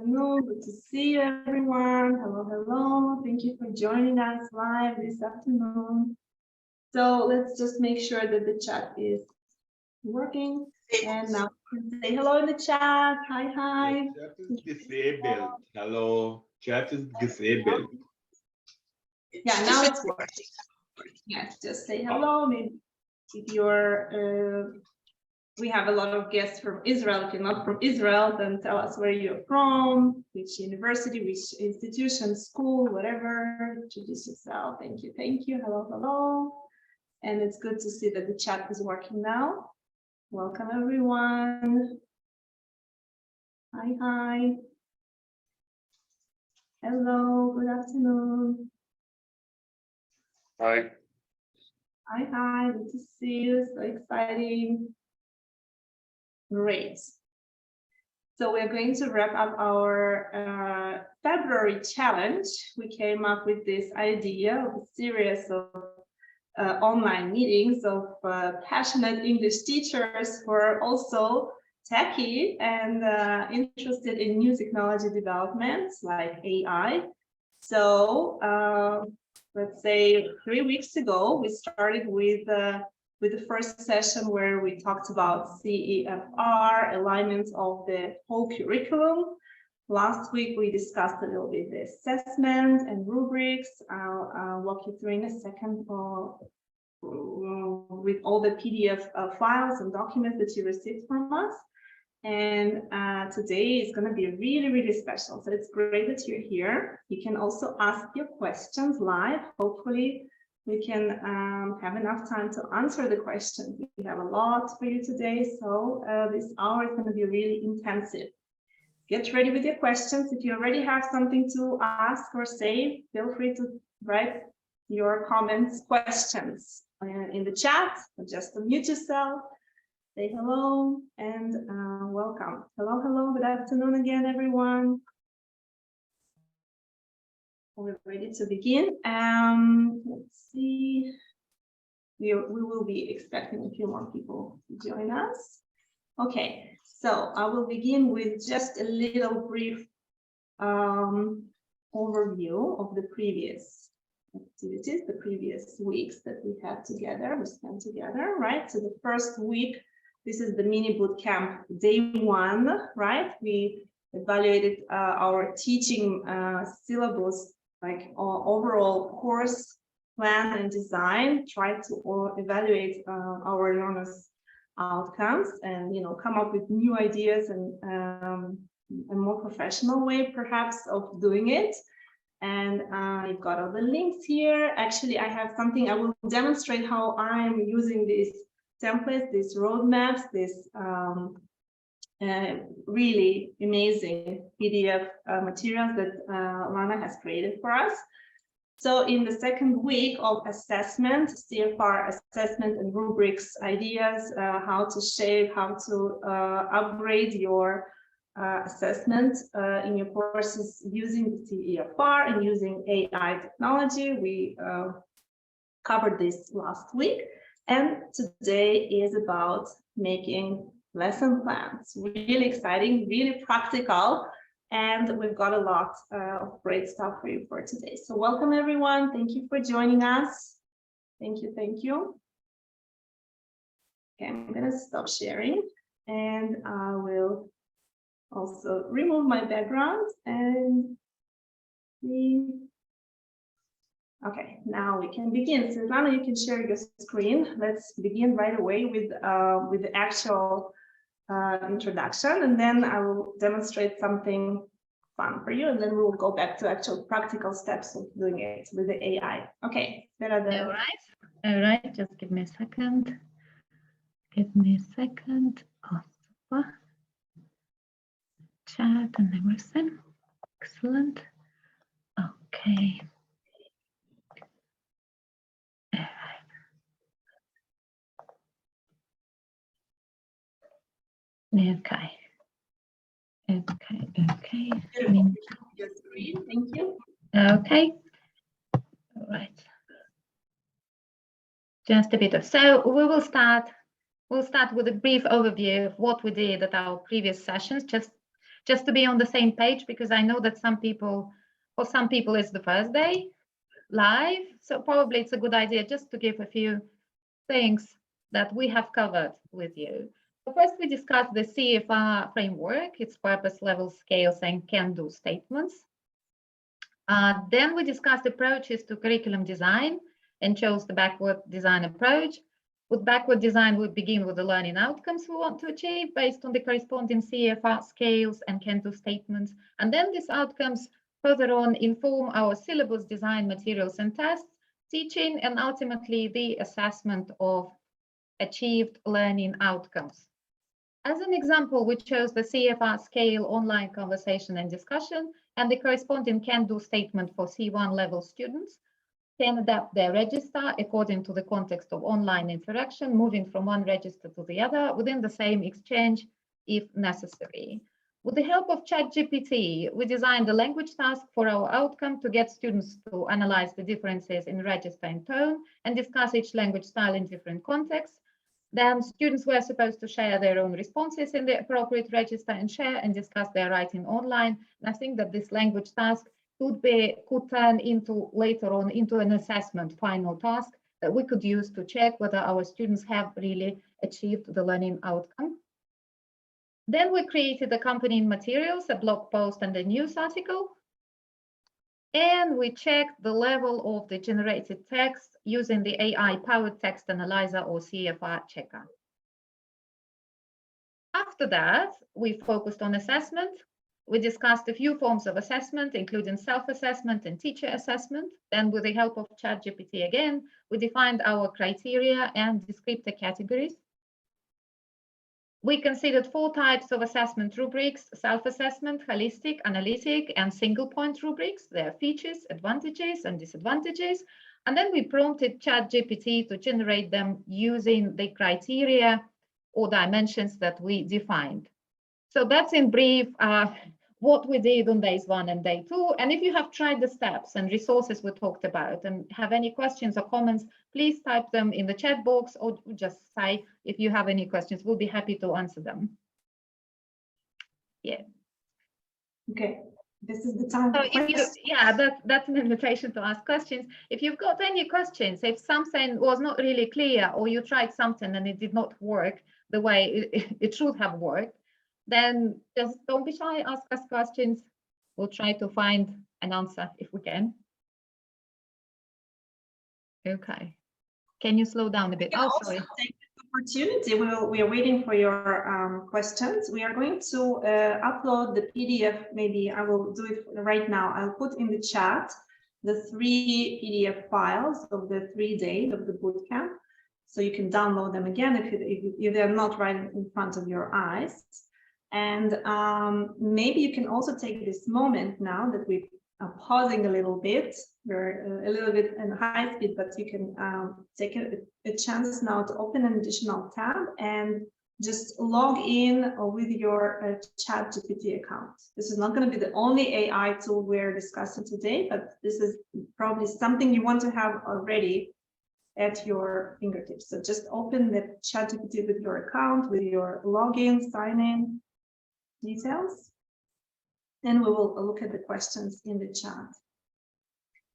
Hello, good to see you, everyone. Hello, hello. Thank you for joining us live this afternoon. So let's just make sure that the chat is working. And now you can say hello in the chat. Hi, hi. The chat is disabled. Hello, chat is disabled. Yeah, now it's working. Yes, just say hello. Maybe if you're we have a lot of guests from Israel. If you're not from Israel, then tell us where you're from, which university, which institution, school, whatever. Introduce yourself. Thank you. Thank you. Hello, hello. And it's good to see that the chat is working now. Welcome, everyone. Hi, hi. Hello, good afternoon. Hi. Hi, hi. Good to see you. So exciting. Great. So we're going to wrap up our February challenge. We came up with this idea of a series of online meetings of passionate English teachers who are also techie and interested in new technology developments like AI. So let's say 3 weeks ago, we started with the first session where we talked about CEFR, alignment of the whole curriculum. Last week, we discussed a little bit the assessment and rubrics. I'll walk you through in a second with all the PDF files and documents that you received from us. And today is going to be really, really special. So it's great that you're here. You can also ask your questions live. Hopefully, we can have enough time to answer the questions. We have a lot for you today, so this hour is going to be really intensive. Get ready with your questions. If you already have something to ask or say, feel free to write your comments, questions in the chat, or just unmute yourself, say hello, and welcome. Hello, hello, good afternoon again, everyone. We're ready to begin. Let's see. We will be expecting a few more people to join us. Okay, so I will begin with just a little brief overview of the previous activities, the previous weeks that we had together, we spent together, right? So the first week, this is the mini boot camp day 1, right? We evaluated our teaching syllabus, like overall course plan and design, try to evaluate our learners' outcomes and, you know, come up with new ideas and a more professional way, perhaps, of doing it. And I've got all the links here. Actually, I have something, I will demonstrate how I'm using these templates, these roadmaps, this really amazing PDF materials that Lana has created for us. So in the second week of assessment, CFR assessment and rubrics ideas, how to shape, how to upgrade your assessment in your courses using the CEFR and using AI technology. We covered this last week. And today is about making lesson plans. Really exciting, really practical. And we've got a lot of great stuff for you for today. So welcome, everyone. Thank you for joining us. Thank you, thank you. Okay, I'm going to stop sharing. And I will also remove my background and see. Okay, now we can begin. Svetlana, you can share your screen. Let's begin right away with the actual introduction, and then I will demonstrate something fun for you, and then we will go back to actual practical steps of doing it with the AI. Okay, All right, just give me a second. Oh, super. Chat and everything. Excellent. Okay. Okay. Your screen, thank you. Okay. All right. Just a bit of, so we'll start with a brief overview of what we did at our previous sessions, just just to be on the same page, because I know that for some people it's the first day live. So probably it's a good idea just to give a few things that we have covered with you. So first, we discussed the CEFR framework, its purpose, levels, scales, and can-do statements. Then we discussed approaches to curriculum design and chose the backward design approach. With backward design, we begin with the learning outcomes we want to achieve based on the corresponding CEFR scales and can-do statements. And then these outcomes further on inform our syllabus design materials and tests, teaching, and ultimately the assessment of achieved learning outcomes. As an example, we chose the CEFR scale online conversation and discussion, and the corresponding can-do statement for C1 level students can adapt their register according to the context of online interaction, moving from one register to the other within the same exchange if necessary. With the help of ChatGPT, we designed a language task for our outcome to get students to analyze the differences in register and tone and discuss each language style in different contexts. Then students were supposed to share their own responses in the appropriate register and share and discuss their writing online. And I think that this language task could turn into later on into an assessment final task that we could use to check whether our students have really achieved the learning outcome. Then we created accompanying materials, a blog post and a news article. And we checked the level of the generated text using the AI-powered text analyzer or CEFR checker. After that, we focused on assessment. We discussed a few forms of assessment, including self-assessment and teacher assessment. Then with the help of ChatGPT again, we defined our criteria and descriptor categories. We considered 4 types of assessment rubrics: self-assessment, holistic, analytic, and single-point rubrics, their features, advantages, and disadvantages. And then we prompted ChatGPT to generate them using the criteria or dimensions that we defined. So that's in brief what we did on days 1 and day 2. And if you have tried the steps and resources we talked about and have any questions or comments, please type them in the chat box or just say if you have any questions. We'll be happy to answer them. Yeah. Okay, this is the time. So if you, yeah, that's an invitation to ask questions. If you've got any questions, if something was not really clear or you tried something and it did not work the way it should have worked, then just don't be shy, ask us questions. We'll try to find an answer if we can. Okay. Can you slow down a bit? Oh, sorry. Take this opportunity. We are waiting for your questions. We are going to upload the PDF. Maybe I will do it right now. I'll put in the chat the 3 PDF files of the 3 days of the bootcamp. So you can download them again if they're not right in front of your eyes. And maybe you can also take this moment now that we are pausing a little bit. We're a little bit in high speed, but you can take a chance now to open an additional tab and just log in with your ChatGPT account. This is not going to be the only AI tool we're discussing today, but this is probably something you want to have already at your fingertips. So just open the ChatGPT with your account, with your login, sign in details, and we will look at the questions in the chat.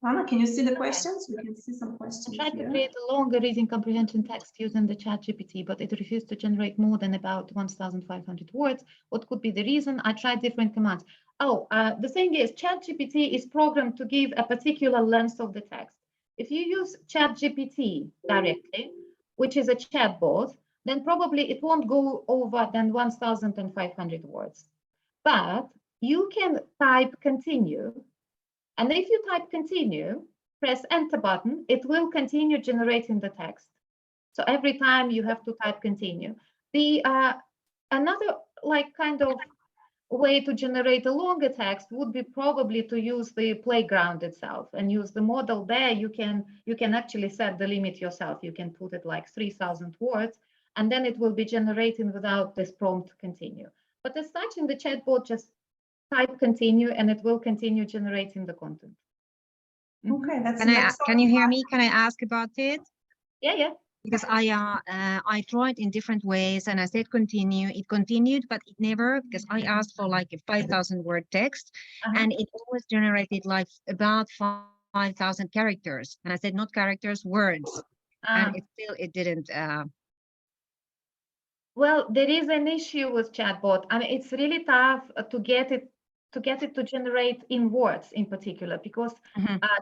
Anna, can you see the questions? We can see some questions. I tried to create a longer reading comprehension text using the ChatGPT, but it refused to generate more than about 1,500 words. What could be the reason? I tried different commands. Oh, the thing is, ChatGPT is programmed to give a particular length of the text. If you use ChatGPT directly, which is a chatbot, then probably it won't go over than 1,500 words. But you can type continue. And if you type continue, press enter button, it will continue generating the text. So every time you have to type continue. The another kind of way to generate a longer text would be probably to use the playground itself and use the model there. You can actually set the limit yourself. You can put it like 3,000 words, and then it will be generating without this prompt continue. But as such, in the chatbot, just type continue and it will continue generating the content. Okay, that's can you hear me? Can I ask about it? Yeah. because I tried in different ways and I said continue. It continued, but it never, because I asked for like a 5,000 word text, and it always generated like about 5,000 characters. And I said not characters, words, and it didn't. Well, there is an issue with chatbot. I mean, it's really tough to get it to generate in words in particular, because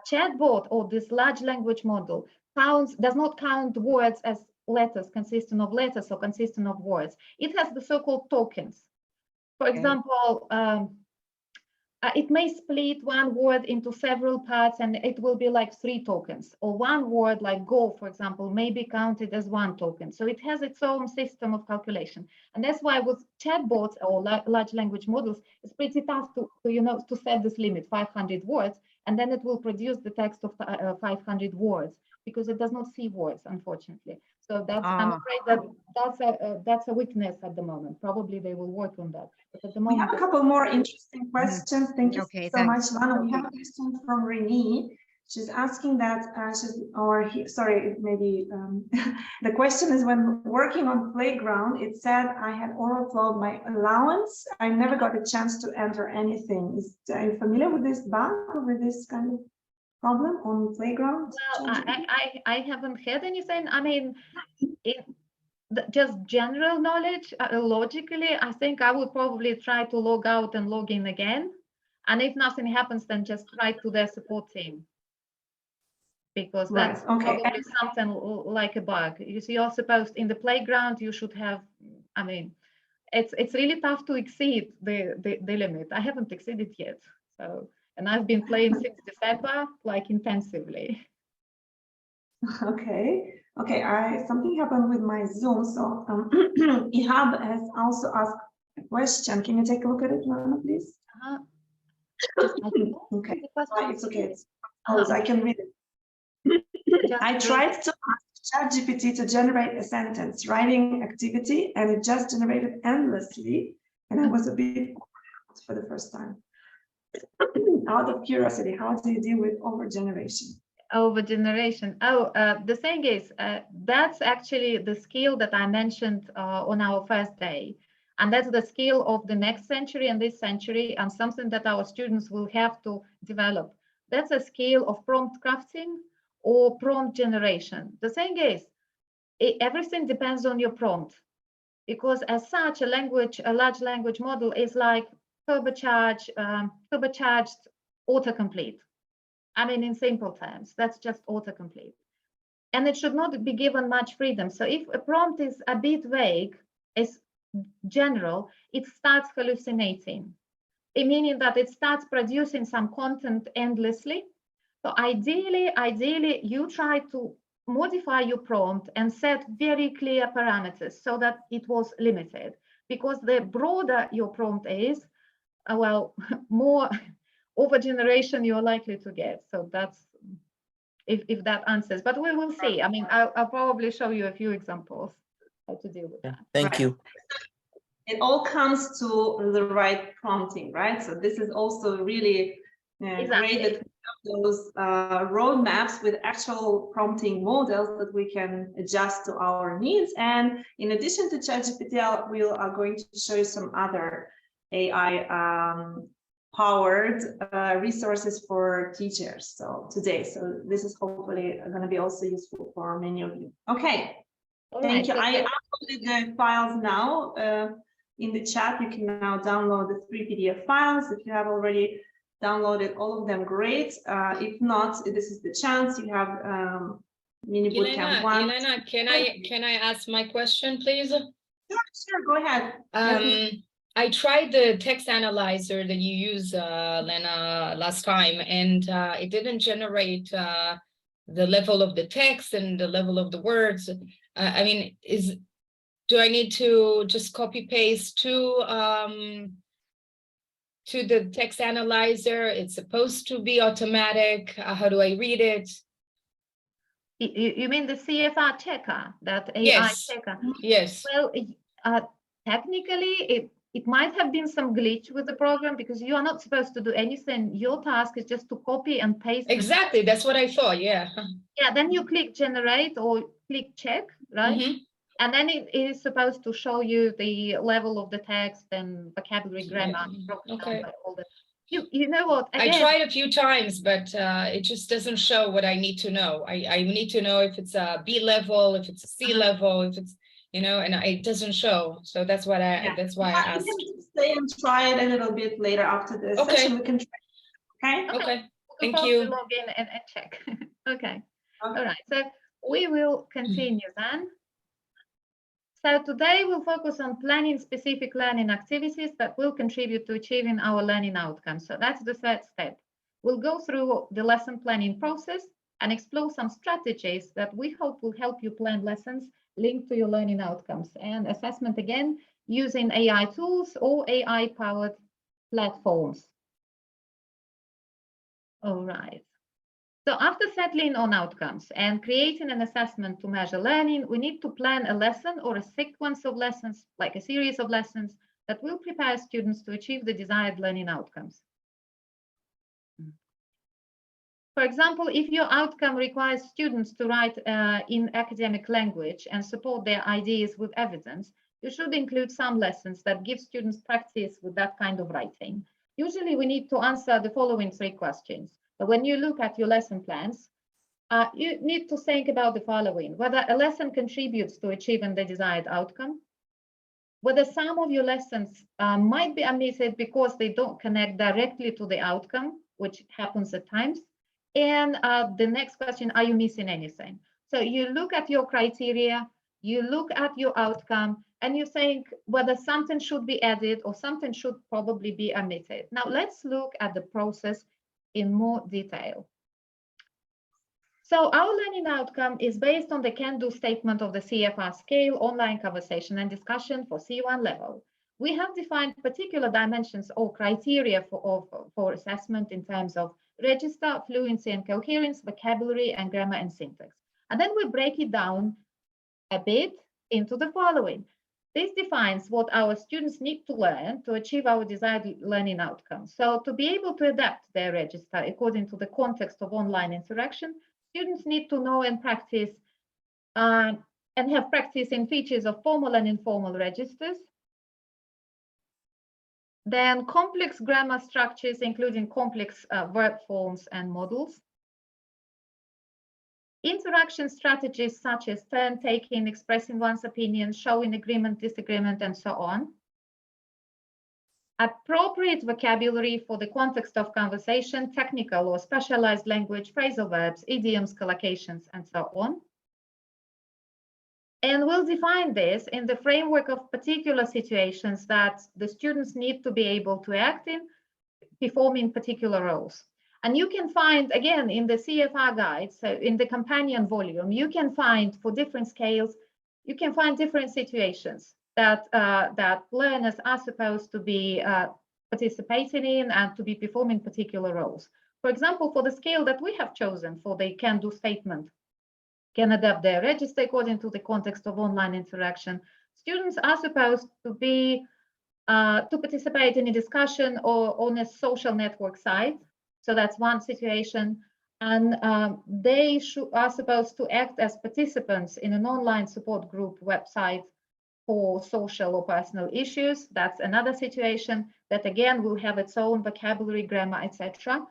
chatbot or this large language model does not count words as letters consisting of letters or consisting of words. It has the so-called tokens. For example, it may split one word into several parts and it will be like 3 tokens, or one word like go, for example, may be counted as 1 token. So it has its own system of calculation. And that's why with chatbots or large language models, it's pretty tough to set this limit, 500 words, and then it will produce the text of 500 words, because it does not see words, unfortunately. So I'm afraid that's a weakness at the moment. Probably they will work on that. But at the moment, we have a couple more interesting questions. Thank you so much, Lana. We have a question from Renee. She's asking that, the question is, when working on playground, it said I had overflowed my allowance. I never got a chance to enter anything. Are you familiar with this bug or with this kind of problem on playground? Well, I haven't had anything. I mean, just general knowledge, logically, I think I would probably try to log out and log in again. And if nothing happens, then just write to their support team. Because that's probably something like a bug. You're supposed, in the playground, you should have, I mean, it's really tough to exceed the limit. I haven't exceeded yet. So, and I've been playing since December, like intensively. Okay. Something happened with my Zoom, so Ihab has also asked a question. Can you take a look at it, Lana, please? Okay, it's okay. I can read it. I tried to ask ChatGPT to generate a sentence writing activity, and it just generated endlessly, and I was a bit for the first time. Out of curiosity, how do you deal with overgeneration? Overgeneration. The thing is, that's actually the skill that I mentioned on our first day. And that's the skill of the next century and this century, and something that our students will have to develop. That's a skill of prompt crafting or prompt generation. The thing is, everything depends on your prompt, because as such, a large language model is like turbocharged autocomplete. I mean, in simple terms, that's just autocomplete. And it should not be given much freedom. So if a prompt is a bit vague, is general, it starts hallucinating, meaning that it starts producing some content endlessly. So ideally, you try to modify your prompt and set very clear parameters so that it was limited, because the broader your prompt is, more overgeneration you're likely to get. So that's, if that answers, but we will see. I mean, I'll probably show you a few examples how to deal with that. Thank you. It all comes to the right prompting, right? So this is also really great that we have those roadmaps with actual prompting models that we can adjust to our needs. And in addition to ChatGPT, we are going to show you some other AI powered resources for teachers. So this is hopefully going to be also useful for many of you. Okay, thank you. I uploaded the files now in the chat. You can now download the 3 PDF files. If you have already downloaded all of them, great. If not, this is the chance. You have mini bootcamp 1. Elena, can I ask my question, please? Sure, go ahead. I tried the text analyzer that you used, Lena, last time, and it didn't generate the level of the text and the level of the words. I mean, do I need to just copy paste to the text analyzer? It's supposed to be automatic. How do I read it? You mean the CEFR checker, that AI checker? Yes. Well, technically, it might have been some glitch with the program because you are not supposed to do anything. Your task is just to copy and paste. Exactly, that's what I thought, yeah. Yeah, then you click generate or click check, right? Mhm. And then it is supposed to show you the level of the text and vocabulary, grammar, broken down Okay. by all the. You know what? I Again, tried a few times, but it just doesn't show what I need to know. I need to know if it's a B level, if it's a C level, if it's, you know, and it doesn't show. So that's what that's why I You asked. can stay and try it a little bit later after the Okay. session. We can try. Okay. Okay, we'll thank you. log in and check. Okay. All Okay. right. So we will continue then. So today we'll focus on planning specific learning activities that will contribute to achieving our learning outcomes. So that's the third step. We'll go through the lesson planning process and explore some strategies that we hope will help you plan lessons linked to your learning outcomes and assessment, again, using AI tools or AI-powered platforms. All right. So after settling on outcomes and creating an assessment to measure learning, we need to plan a lesson or a sequence of lessons, like a series of lessons that will prepare students to achieve the desired learning outcomes. For example, if your outcome requires students to write in academic language and support their ideas with evidence, you should include some lessons that give students practice with that kind of writing. Usually we need to answer the following 3 questions. But when you look at your lesson plans, you need to think about the following: whether a lesson contributes to achieving the desired outcome, whether some of your lessons might be omitted because they don't connect directly to the outcome, which happens at times. And the next question, are you missing anything? So you look at your criteria, you look at your outcome, and you think whether something should be added or something should probably be omitted. Now let's look at the process in more detail. So our learning outcome is based on the can-do statement of the CEFR scale, online conversation and discussion for C1 level. We have defined particular dimensions or criteria for assessment in terms of register, fluency and coherence, vocabulary and grammar and syntax. And then we break it down a bit into the following. This defines what our students need to learn to achieve our desired learning outcomes. So to be able to adapt their register according to the context of online interaction, students need to know and practice and have practice in features of formal and informal registers. Then complex grammar structures, including complex verb forms and models. Interaction strategies such as turn taking, expressing one's opinion, showing agreement, disagreement, and so on. Appropriate vocabulary for the context of conversation, technical or specialized language, phrasal verbs, idioms, collocations, and so on. And we'll define this in the framework of particular situations that the students need to be able to act in, performing particular roles. And you can find, again, in the CEFR guide, so in the companion volume, you can find for different scales, you can find different situations that, that learners are supposed to be participating in and to be performing particular roles. For example, for the scale that we have chosen for the can-do statement, can adapt their register according to the context of online interaction, students are supposed to be to participate in a discussion or on a social network site. So that's one situation. And they are supposed to act as participants in an online support group website for social or personal issues. That's another situation that again will have its own vocabulary, grammar, etc.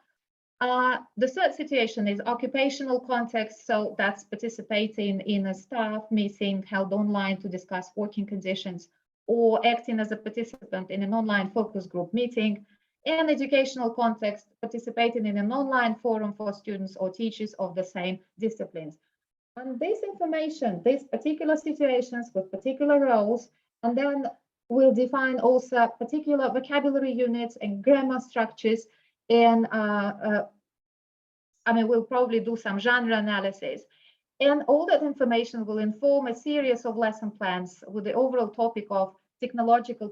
The third situation is occupational context. So that's participating in a staff meeting held online to discuss working conditions, or acting as a participant in an online focus group meeting. And educational context, participating in an online forum for students or teachers of the same disciplines. And this information, these particular situations with particular roles, and then we'll define also particular vocabulary units and grammar structures. And I mean, we'll probably do some genre analysis. And all that information will inform a series of lesson plans with the overall topic of technological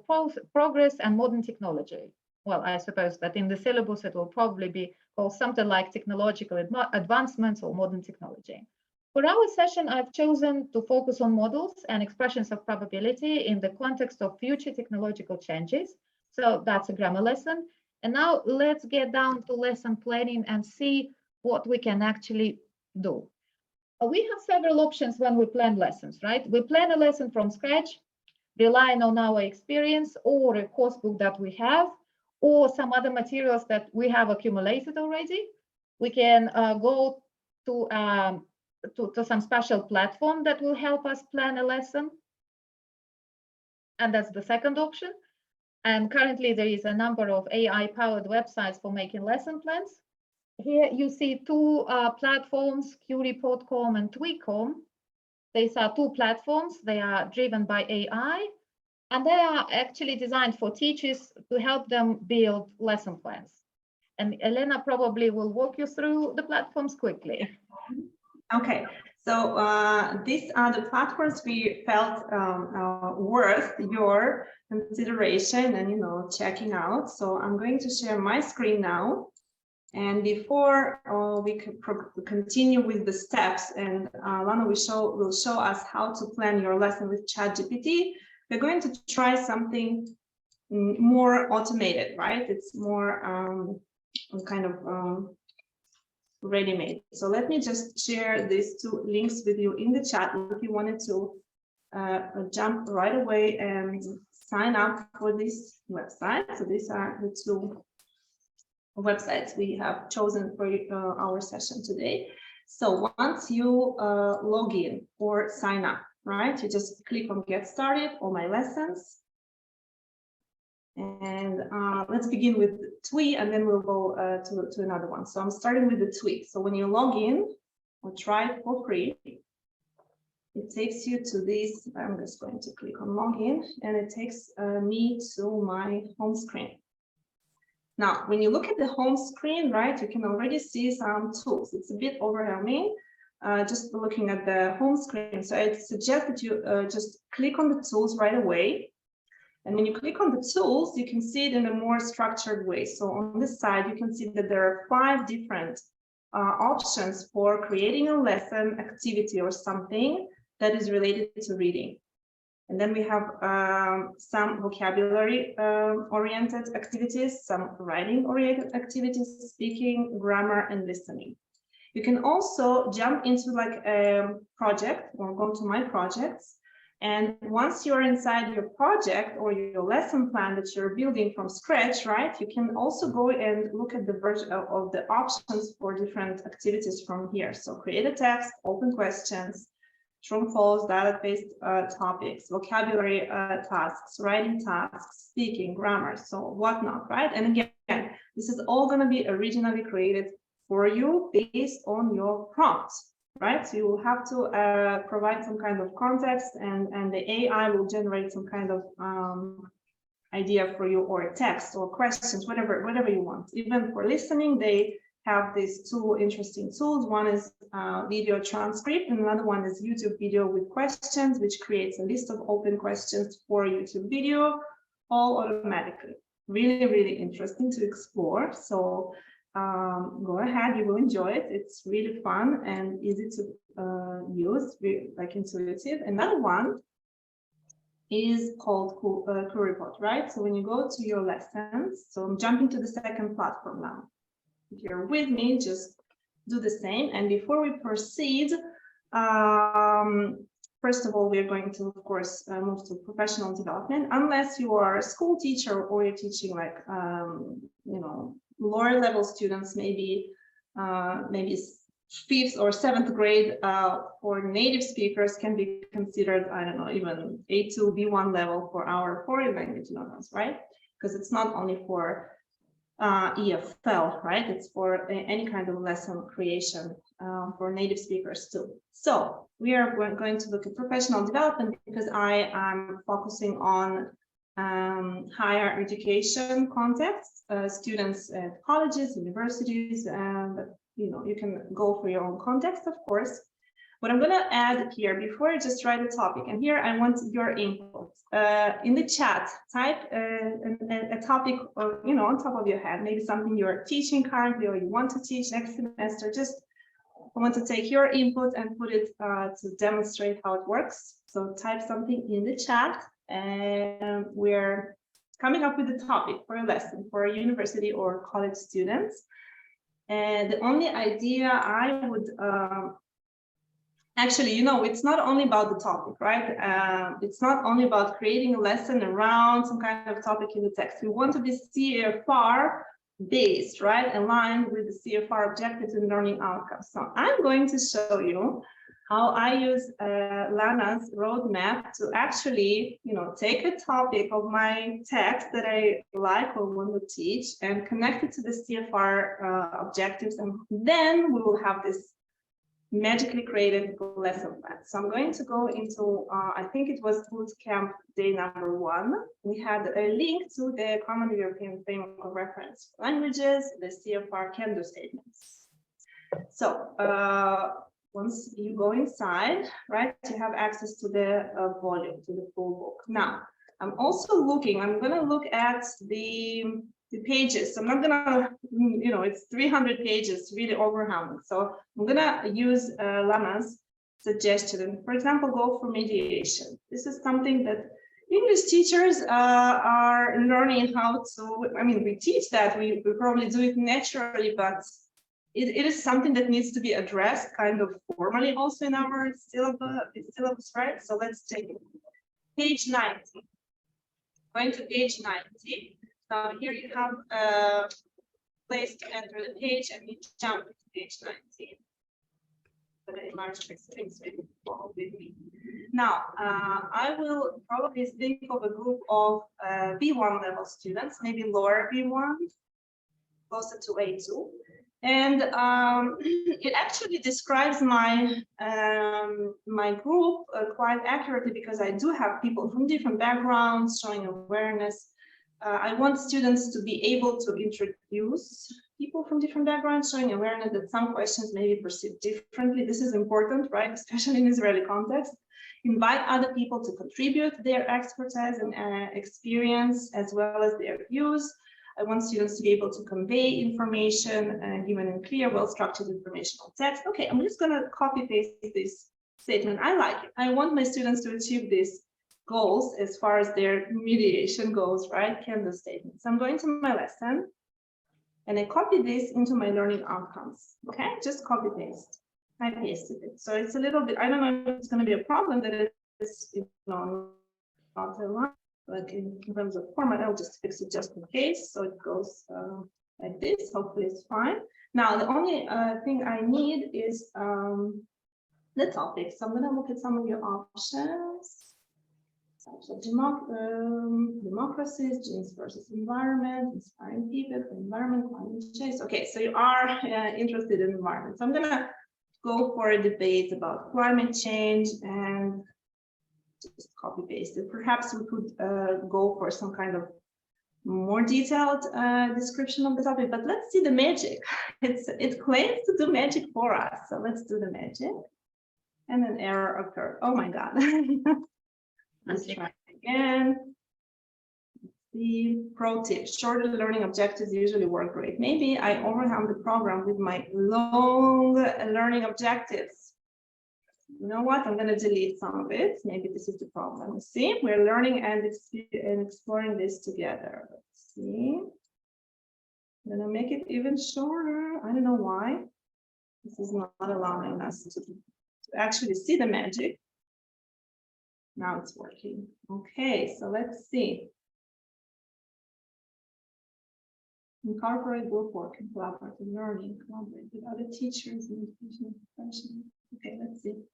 progress and modern technology. Well, I suppose that in the syllabus, it will probably be called something like technological advancements or modern technology. For our session, I've chosen to focus on models and expressions of probability in the context of future technological changes. So that's a grammar lesson. And now let's get down to lesson planning and see what we can actually do. We have several options when we plan lessons, right? We plan a lesson from scratch, relying on our experience or a course book that we have, or some other materials that we have accumulated already. We can go to some special platform that will help us plan a lesson. And that's the second option. And currently there is a number of AI-powered websites for making lesson plans. Here you see two platforms, QReport.com and Tweak.com. These are two platforms. They are driven by AI, and they are actually designed for teachers to help them build lesson plans. And Elena probably will walk you through the platforms quickly. Okay, so these are the platforms we felt worth your consideration and checking out. So I'm going to share my screen now. And before we can continue with the steps, and Lana will show us how to plan your lesson with ChatGPT, we're going to try something more automated, right? It's more kind of ready-made. So let me just share these two links with you in the chat if you wanted to jump right away and sign up for this website. So these are the two websites we have chosen for our session today. So once you log in or sign up, right, you just click on Get Started or My Lessons. And let's begin with Tweak, and then we'll go to another one. So I'm starting with the Tweak. So when you log in or try it for free, it takes you to this. I'm just going to click on Login, and it takes me to my home screen. Now, when you look at the home screen, right, you can already see some tools. It's a bit overwhelming just looking at the home screen. So I suggest that you just click on the tools right away. And when you click on the tools, you can see it in a more structured way. So on this side, you can see that there are 5 different options for creating a lesson, activity, or something that is related to reading. And then we have some vocabulary-oriented activities, some writing-oriented activities, speaking, grammar, and listening. You can also jump into like a project or go to My Projects. And once you're inside your project or your lesson plan that you're building from scratch, right, you can also go and look at the version of the options for different activities from here. So create a text, open questions, true, false, dialect-based topics, vocabulary tasks, writing tasks, speaking, grammar, so whatnot, right? And again, this is all going to be originally created for you based on your prompts, right? So you will have to provide some kind of context, and the AI will generate some kind of idea for you, or text or questions, whatever you want. Even for listening, they have these 2 interesting tools. One is video transcript, and another one is YouTube video with questions, which creates a list of open questions for YouTube video, all automatically. Really, really interesting to explore. So go ahead, you will enjoy it. It's really fun and easy to use, like intuitive. Another one is called QReport, right? So when you go to your lessons, so I'm jumping to the second platform now. If you're with me, just do the same. And before we proceed, first of all, we're going to, of course, move to professional development. Unless you are a school teacher or you're teaching like, lower level students, maybe 5th or 7th grade for native speakers can be considered, I don't know, even A2, B1 level for our foreign language learners, right? Because it's not only for EFL, right? It's for any kind of lesson creation for native speakers too. So we are going to look at professional development because I am focusing on higher education context, students at colleges, universities, and you can go for your own context, of course. What I'm going to add here before I just write a topic, and here I want your input in the chat. Type a topic, on top of your head, maybe something you're teaching currently or you want to teach next semester. Just I want to take your input and put it to demonstrate how it works. So type something in the chat, and we're coming up with a topic for a lesson for a university or college students. And the only idea I would actually, you know, it's not only about the topic, right? It's not only about creating a lesson around some kind of topic in the text. We want to be CEFR based, right? Aligned with the CEFR objectives and learning outcomes. So I'm going to show you how I use Lana's roadmap to actually, you know, take a topic of my text that I like or want to teach and connect it to the CEFR objectives, and then we will have this magically created lesson plan. So I'm going to go into, I think it was bootcamp day number 1. We had a link to the Common European Framework of Reference for Languages, the CEFR can-do statements. So once you go inside, right, you have access to the volume, to the full book. Now, I'm also looking, I'm going to look at the pages. So I'm not gonna, you know, it's 300 pages, really overwhelming. So I'm gonna use Lana's suggestion. And for example, go for mediation. This is something that English teachers are learning how to, I mean, we teach that, we probably do it naturally, but it is something that needs to be addressed kind of formally also in our syllabus, right? So let's take page 90. Going to page 90. Now here you have a place to enter the page, and you jump to page 19. But I enlarge things with me. Now, I will probably think of a group of B1 level students, maybe lower B1, closer to A2. And it actually describes my my group quite accurately, because I do have people from different backgrounds showing awareness. I want students to be able to introduce people from different backgrounds, showing awareness that some questions may be perceived differently. This is important, right? Especially in Israeli context. Invite other people to contribute their expertise and experience, as well as their views. I want students to be able to convey information given in clear, well-structured informational text. Okay, I'm just going to copy paste this statement. I like it. I want my students to achieve this goals as far as their mediation goes, right? Can-do statements. I'm going to my lesson and I copy this into my learning outcomes. Okay, just copy paste. I pasted it. So it's a little bit, I don't know if it's going to be a problem that it is, you know, not a lot, but in terms of format, I'll just fix it just in case. So it goes like this. Hopefully it's fine. Now, the only thing I need is the topic. So I'm going to look at some of your options. So democracies, genes versus environment, inspiring people, environment, climate change. Okay, so you are interested in environment. So I'm gonna go for a debate about climate change and just copy paste it. Perhaps we could go for some kind of more detailed description of the topic, but let's see the magic. It claims to do magic for us. So let's do the magic. And an error occurred. Oh my God. Let's try again. The pro tip: shorter learning objectives usually work great. Maybe I overwhelmed the program with my long learning objectives. You know what? I'm going to delete some of it. Maybe this is the problem. See, we're learning and exploring this together. Let's see. I'm going to make it even shorter. I don't know why. This is not allowing us to actually see the magic. Now it's working. Okay, so let's see. Incorporate group work and collaborative learning, collaborate with other teachers and educational professionals. Okay, let's see.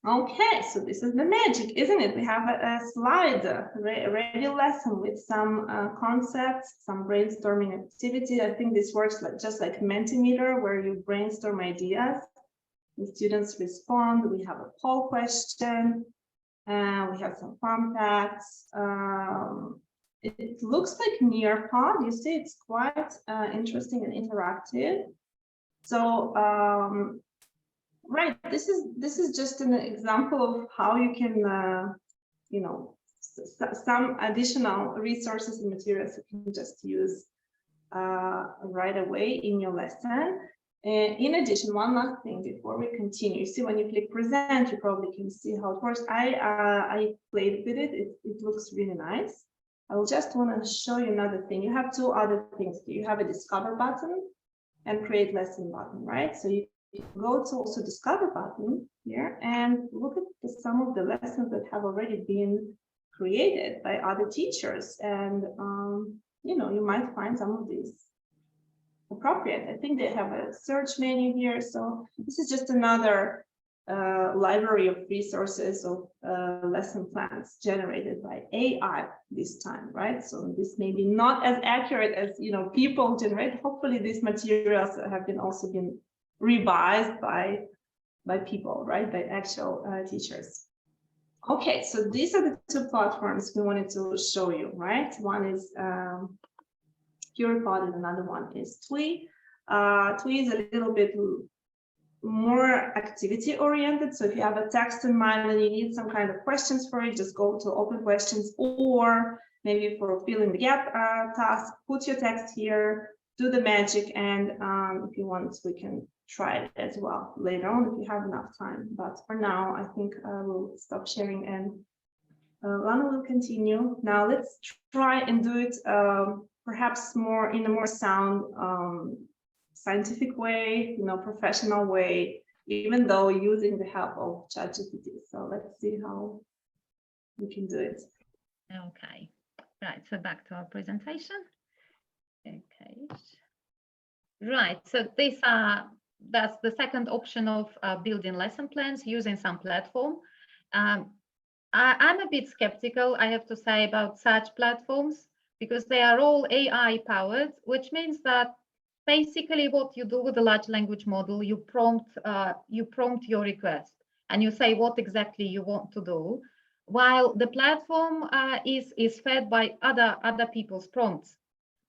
Okay, so this is the magic, isn't it? We have a slide, a ready lesson with some concepts, some brainstorming activity. I think this works just like Mentimeter, where you brainstorm ideas. The students respond. We have a poll question, and we have some fun facts. It looks like Nearpod. You see, it's quite interesting and interactive. So, right, this is just an example of how you can, you know, some additional resources and materials you can just use right away in your lesson. In addition, one last thing before we continue. See, when you click present, you probably can see how it works. I played with it. It looks really nice. I will just want to show you another thing. You have two other things. You have a discover button and create lesson button, right? So you go to also discover button here and look at some of the lessons that have already been created by other teachers. And, you know, you might find some of these appropriate. I think they have a search menu here. So this is just another library of resources of lesson plans generated by AI this time, right? So this may be not as accurate as, you know, people generate. Hopefully these materials have been also been revised by people, right? By actual teachers. Okay, so these are the two platforms we wanted to show you, right? One is PurePod and another one is TWI. TWI is a little bit more activity oriented. So if you have a text in mind and you need some kind of questions for it, just go to open questions, or maybe for fill in the gap task, put your text here, do the magic, and if you want, we can try it as well later on if you have enough time. But for now, I think we'll stop sharing and Lana will continue. Now let's try and do it perhaps more in a more sound scientific way, you know, professional way, even though using the help of ChatGPT. So let's see how we can do it. Okay, right, so back to our presentation. Okay, right, so that's the second option of building lesson plans using some platform. I'm a bit skeptical, I have to say, about such platforms because they are all AI powered, which means that basically what you do with the large language model, you prompt your request and you say what exactly you want to do, while the platform is fed by other people's prompts,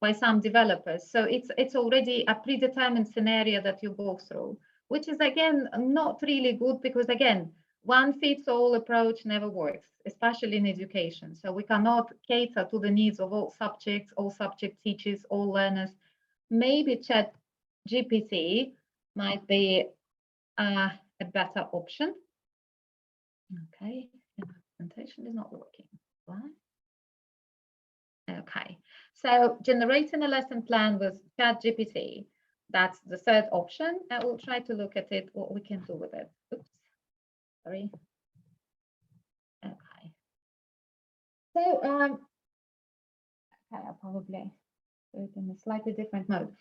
by some developers. So it's already a predetermined scenario that you go through, which is again not really good because again, one fits all approach never works, especially in education. So we cannot cater to the needs of all subject teachers, all learners. Maybe ChatGPT might be a better option. Okay, the presentation is not working. Why? Okay, so generating a lesson plan with ChatGPT, that's the third option. And we'll try to look at it, what we can do with it. Oops, sorry. Okay. So, okay, I'll probably do it in a slightly different mode.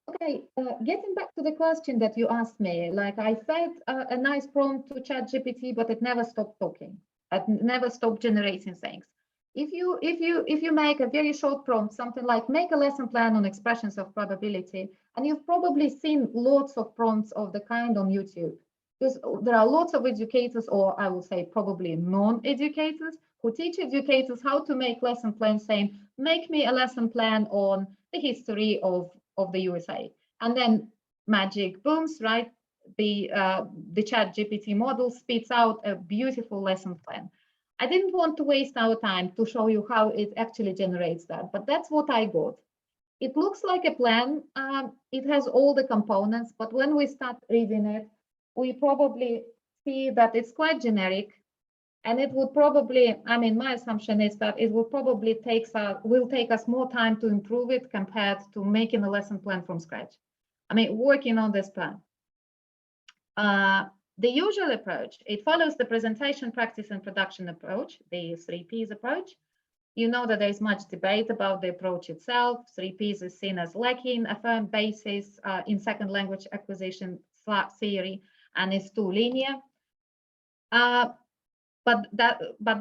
Okay, getting back to the question that you asked me, like I fed a nice prompt to ChatGPT, but it never stopped talking. It never stopped generating things. If you make a very short prompt, something like make a lesson plan on expressions of probability, and you've probably seen lots of prompts of the kind on YouTube, because there are lots of educators, or I will say probably non-educators, who teach educators how to make lesson plans, saying, make me a lesson plan on the history of the USA. And then magic booms, right? The ChatGPT model spits out a beautiful lesson plan. I didn't want to waste our time to show you how it actually generates that, but that's what I got. It looks like a plan. It has all the components, but when we start reading it, we probably see that it's quite generic. And it would probably, I mean, my assumption is that it will probably take us more time to improve it compared to making a lesson plan from scratch. I mean, working on this plan. The usual approach, it follows the presentation, practice, and production approach, the 3 Ps approach. You know that there's much debate about the approach itself. 3 Ps is seen as lacking a firm basis in second language acquisition theory, and is too linear. But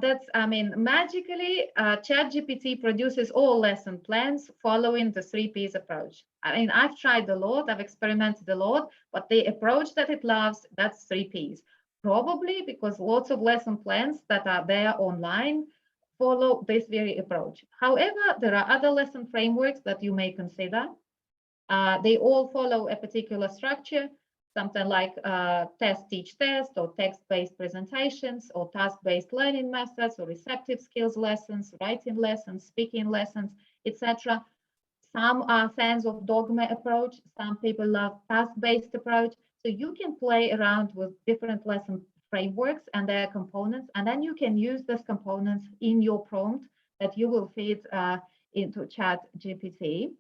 that's, I mean, magically, ChatGPT produces all lesson plans following the 3 Ps approach. I mean, I've tried a lot, I've experimented a lot, but the approach that it loves, that's 3 Ps. Probably because lots of lesson plans that are there online follow this very approach. However, there are other lesson frameworks that you may consider. They all follow a particular structure. Something like test, teach, test, or text-based presentations, or task-based learning methods, or receptive skills lessons, writing lessons, speaking lessons, etc. Some are fans of dogma approach. Some people love task-based approach. So you can play around with different lesson frameworks and their components, and then you can use those components in your prompt that you will feed into ChatGPT.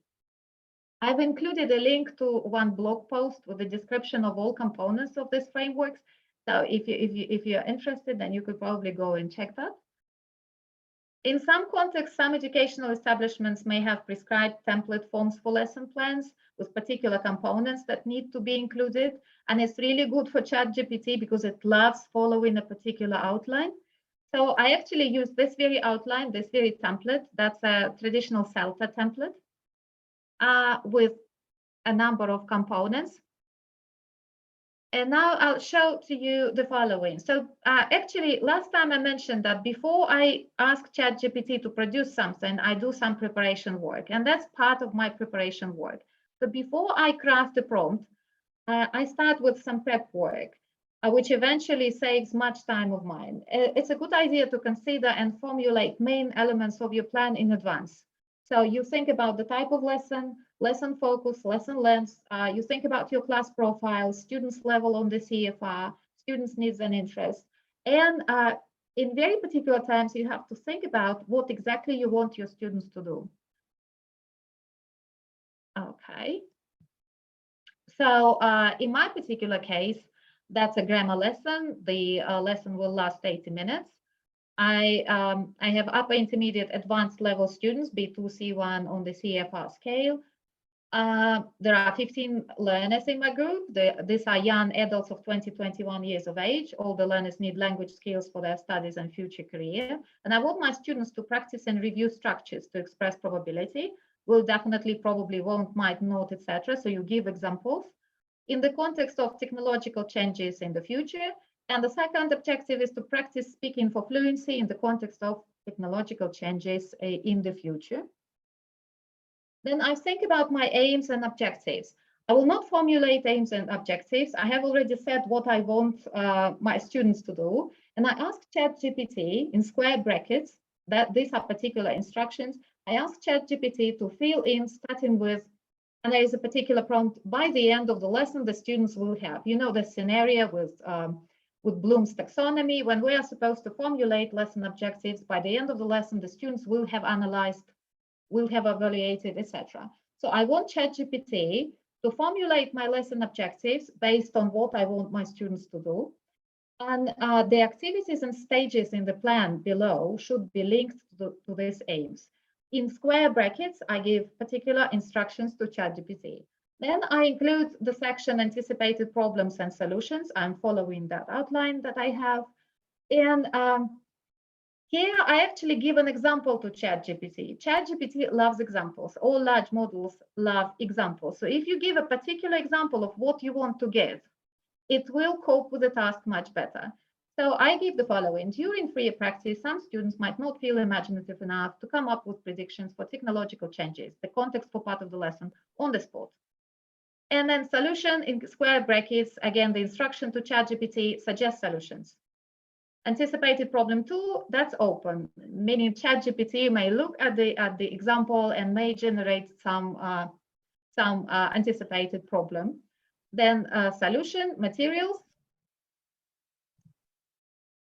I've included a link to one blog post with a description of all components of this frameworks. So if you're interested, then you could probably go and check that. In some contexts, some educational establishments may have prescribed template forms for lesson plans with particular components that need to be included. And it's really good for ChatGPT because it loves following a particular outline. So I actually use this very outline, this very template. That's a traditional CELTA template with a number of components. And now I'll show to you the following. So actually, last time I mentioned that before I ask ChatGPT to produce something, I do some preparation work, and that's part of my preparation work. So before I craft a prompt, I start with some prep work, which eventually saves much time of mine. It's a good idea to consider and formulate main elements of your plan in advance. So you think about the type of lesson, lesson focus, lesson length, you think about your class profile, students level on the CEFR, students' needs and interests. And in very particular times, you have to think about what exactly you want your students to do. Okay. So in my particular case, that's a grammar lesson. The lesson will last 80 minutes. I have upper intermediate advanced level students, B2, C1 on the CEFR scale. There are 15 learners in my group. These are young adults of 20, 21 years of age. All the learners need language skills for their studies and future career. And I want my students to practice and review structures to express probability. Will definitely, probably, won't, might, not, etc. So you give examples in the context of technological changes in the future. And the second objective is to practice speaking for fluency in the context of technological changes in the future. Then I think about my aims and objectives. I will not formulate aims and objectives. I have already said what I want my students to do. And I ask ChatGPT in square brackets that these are particular instructions. I ask ChatGPT to fill in starting with, and there is a particular prompt. By the end of the lesson, the students will have, you know, the scenario with Bloom's taxonomy, when we are supposed to formulate lesson objectives, by the end of the lesson, the students will have analyzed, will have evaluated, etc. So I want ChatGPT to formulate my lesson objectives based on what I want my students to do. And the activities and stages in the plan below should be linked to these aims. In square brackets, I give particular instructions to ChatGPT. Then I include the section anticipated problems and solutions. I'm following that outline that I have. And here I actually give an example to ChatGPT. ChatGPT loves examples. All large models love examples. So if you give a particular example of what you want to give, it will cope with the task much better. So I give the following. During free practice, some students might not feel imaginative enough to come up with predictions for technological changes, the context for part of the lesson on the spot. And then solution in square brackets, again, the instruction to ChatGPT suggests solutions. Anticipated problem 2, that's open, meaning ChatGPT may look at the example and may generate some anticipated problem. Then solution, materials,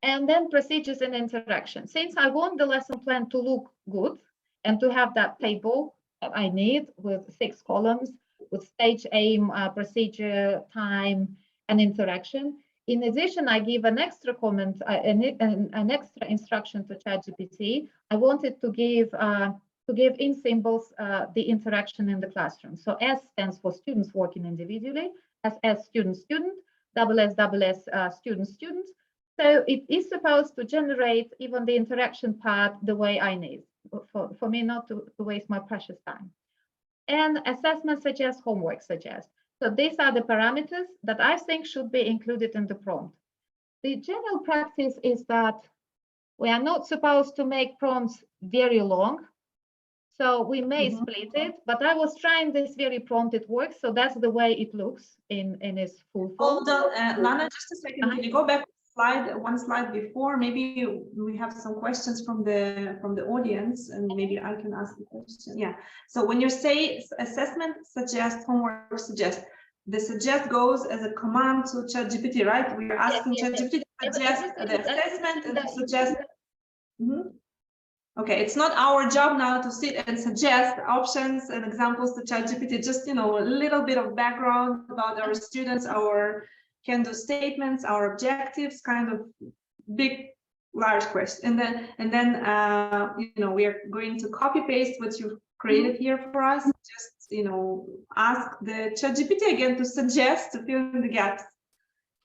and then procedures and interaction. Since I want the lesson plan to look good and to have that table that I need with 6 columns, with stage, aim, procedure, time, and interaction. In addition, I give an extra comment, an extra instruction to ChatGPT. I wanted to give in symbols the interaction in the classroom. So S stands for students working individually, SS student, student, SS student. So it is supposed to generate even the interaction part the way I need, for me not to waste my precious time. And assessment suggests, homework suggests. So these are the parameters that I think should be included in the prompt. The general practice is that we are not supposed to make prompts very long. So we may split it, but I was trying this very prompt, it works. So that's the way it looks in its full form. Hold on, Lana, just a second. Can you go back to one slide before. Maybe we have some questions from the audience, and maybe I can ask the question. Yeah. So when you say assessment, suggest, homework, suggest, the suggest goes as a command to ChatGPT, right? We are asking ChatGPT to suggest the assessment and to suggest. Okay, it's not our job now to sit and suggest options and examples to ChatGPT. Just, you know, a little bit of background about our students, our can-do statements, our objectives, kind of big, large question. And then you know, we are going to copy paste what you've created here for us. Just, you know, ask the ChatGPT again to suggest, to fill in the gaps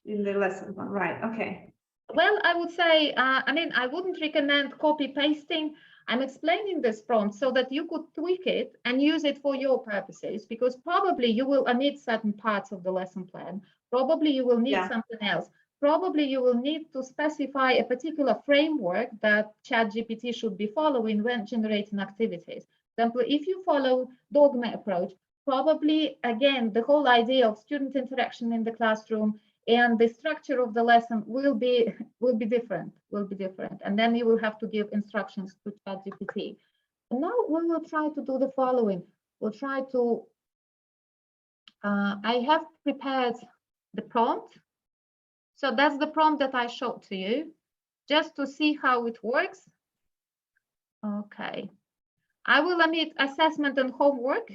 in the lesson plan. Right. Okay. Well, I would say, I mean, I wouldn't recommend copy pasting. I'm explaining this prompt so that you could tweak it and use it for your purposes, because probably you will omit certain parts of the lesson plan. Probably you will need something else. Probably you will need to specify a particular framework that ChatGPT should be following when generating activities. For example, if you follow dogma approach, probably, again, the whole idea of student interaction in the classroom and the structure of the lesson will be different, and then you will have to give instructions to ChatGPT. And now we will try to do the following. We'll try to, I have prepared the prompt. So that's the prompt that I showed to you, just to see how it works. Okay, I will omit assessment and homework,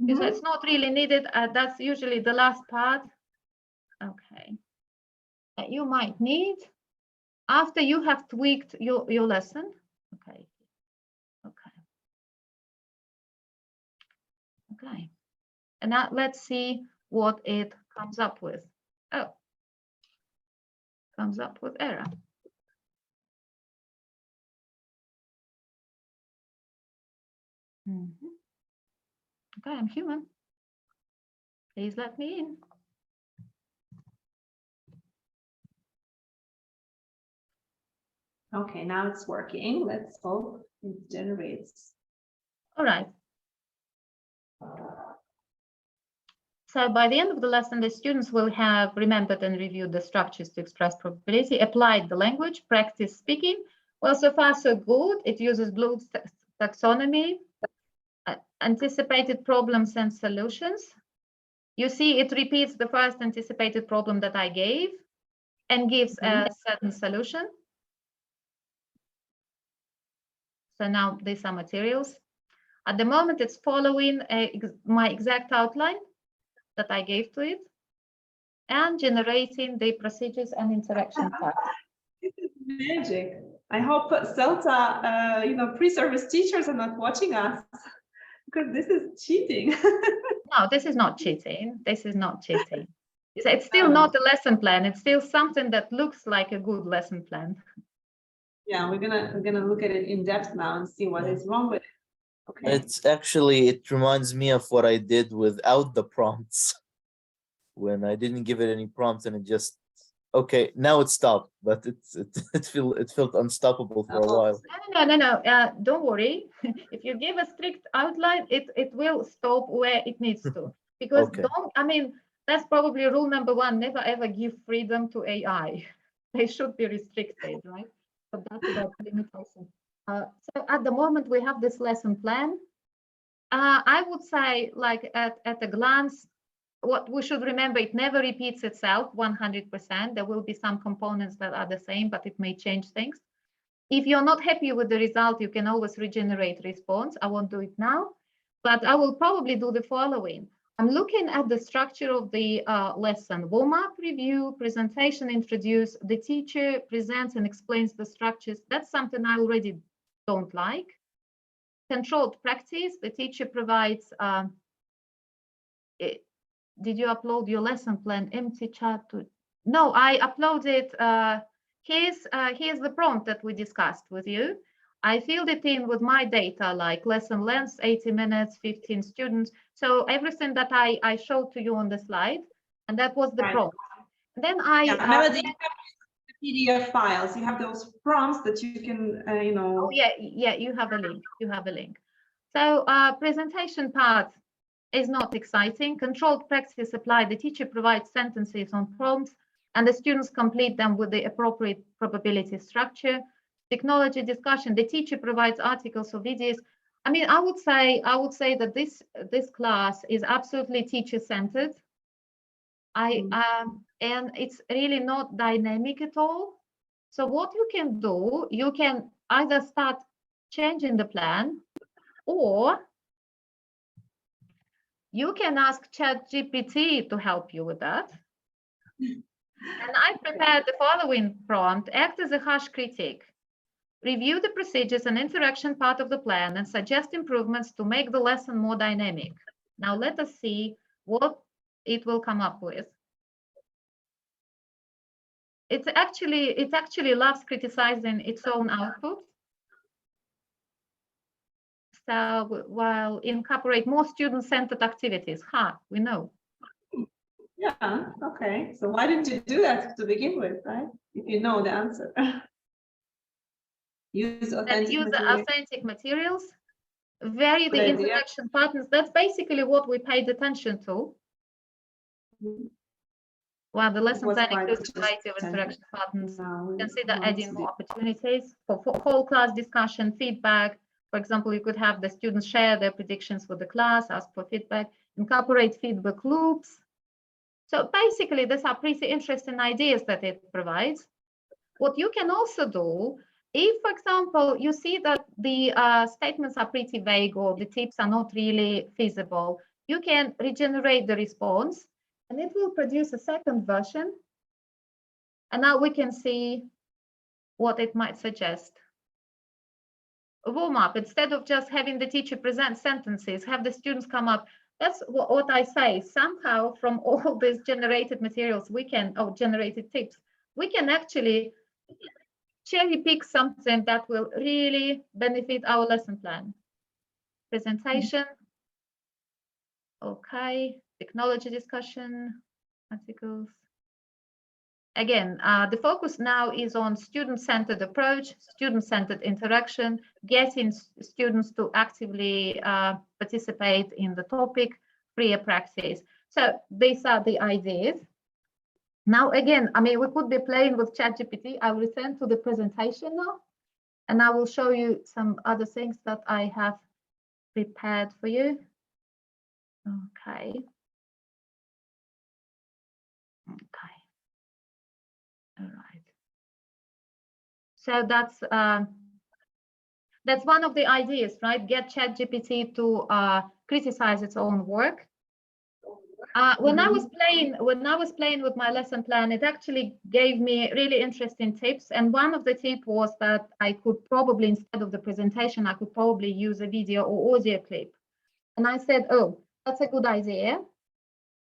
because it's not really needed. That's usually the last part. Okay, you might need after you have tweaked your lesson. Okay, and now let's see what it comes up with. Oh, comes up with error. Okay, I'm human. Please let me in. Okay, now it's working. Let's hope it generates. All right. So by the end of the lesson, the students will have remembered and reviewed the structures to express probability, applied the language, practice speaking. Well, so far so good. It uses Bloom's taxonomy, anticipated problems and solutions. You see, it repeats the first anticipated problem that I gave and gives a certain solution. So now these are materials. At the moment, it's following my exact outline that I gave to it and generating the procedures and interaction parts. This is magic. I hope CELTA, you know, pre-service teachers are not watching us, because this is cheating. No, this is not cheating. This is not cheating. It's still not a lesson plan. It's still something that looks like a good lesson plan. Yeah, we're gonna look at it in depth now and see what is wrong with it. Okay. It's actually, it reminds me of what I did without the prompts, when I didn't give it any prompts and it just, okay, now it stopped, but it felt unstoppable for a while. No. Don't worry. If you give a strict outline, it will stop where it needs to. Because I mean, that's probably rule number one, never ever give freedom to AI. They should be restricted, right? So that's about limitation. So at the moment we have this lesson plan. I would say, like at a glance, what we should remember, it never repeats itself 100%. There will be some components that are the same, but it may change things. If you're not happy with the result, you can always regenerate response. I won't do it now, but I will probably do the following. I'm looking at the structure of the lesson. Warm-up, review, presentation, introduce. The teacher presents and explains the structures. That's something I already don't like. Controlled practice. The teacher provides. Did you upload your lesson plan? Empty chat. No, I uploaded. Here's the prompt that we discussed with you. I filled it in with my data, like lesson length, 80 minutes, 15 students. So everything that I showed to you on the slide, and that was the prompt. And then Melody, you have the PDF files. You have those prompts that you can, you know. Oh, yeah, you have a link. You have a link. So presentation part is not exciting. Controlled practice applied. The teacher provides sentences on prompts. and the students complete them with the appropriate probability structure. Technology discussion, the teacher provides articles or videos. I mean, I would say that this class is absolutely teacher-centered. And it's really not dynamic at all. So what you can do, you can either start changing the plan, or you can ask ChatGPT to help you with that. And I prepared the following prompt: act as a harsh critic. Review the procedures and interaction part of the plan and suggest improvements to make the lesson more dynamic. Now let us see what it will come up with. It actually loves criticizing its own output. So while incorporate more student-centered activities. We know. Yeah, okay. So why didn't you do that to begin with, right? If you know the answer. Use authentic materials. Vary the interaction patterns. That's basically what we paid attention to. While the lesson plan includes a variety of interaction patterns, consider adding more opportunities for whole class discussion, feedback. For example, you could have the students share their predictions with the class, ask for feedback, incorporate feedback loops. So basically, these are pretty interesting ideas that it provides. What you can also do, if, for example, you see that the statements are pretty vague or the tips are not really feasible, you can regenerate the response and it will produce a second version. And now we can see what it might suggest. A warm up, instead of just having the teacher present sentences, have the students come up. That's what I say. Somehow from all these generated materials, generated tips, we can actually cherry pick something that will really benefit our lesson plan. Presentation. Okay. Technology discussion, articles. Again, the focus now is on student-centered approach, student-centered interaction, getting students to actively participate in the topic, freer practice. So these are the ideas. Now, again, I mean, we could be playing with ChatGPT. I will return to the presentation now, and I will show you some other things that I have prepared for you. Okay. Okay. All right. So that's one of the ideas, right? Get ChatGPT to criticize its own work. When I was playing with my lesson plan, it actually gave me really interesting tips. And one of the tips was that I could probably, instead of the presentation, I could probably use a video or audio clip. And I said, oh, that's a good idea.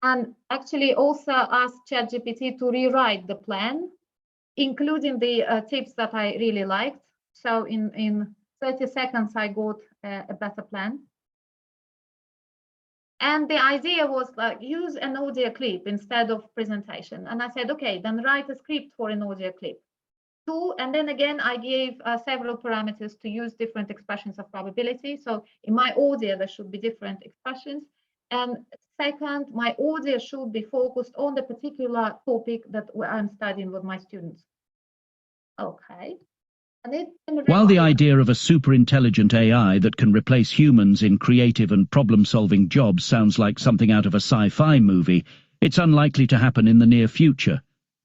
And actually also asked ChatGPT to rewrite the plan, including the tips that I really liked. So in 30 seconds, I got a better plan. And the idea was like, use an audio clip instead of presentation. And I said, okay, then write a script for an audio clip. And then again, I gave several parameters to use different expressions of probability. So in my audio, there should be different expressions. And second, my audio should be focused on the particular topic that I'm studying with my students. Okay. While the idea of a super intelligent AI that can replace humans in creative and problem-solving jobs sounds like something out of a sci-fi movie, it's unlikely to happen in the near future.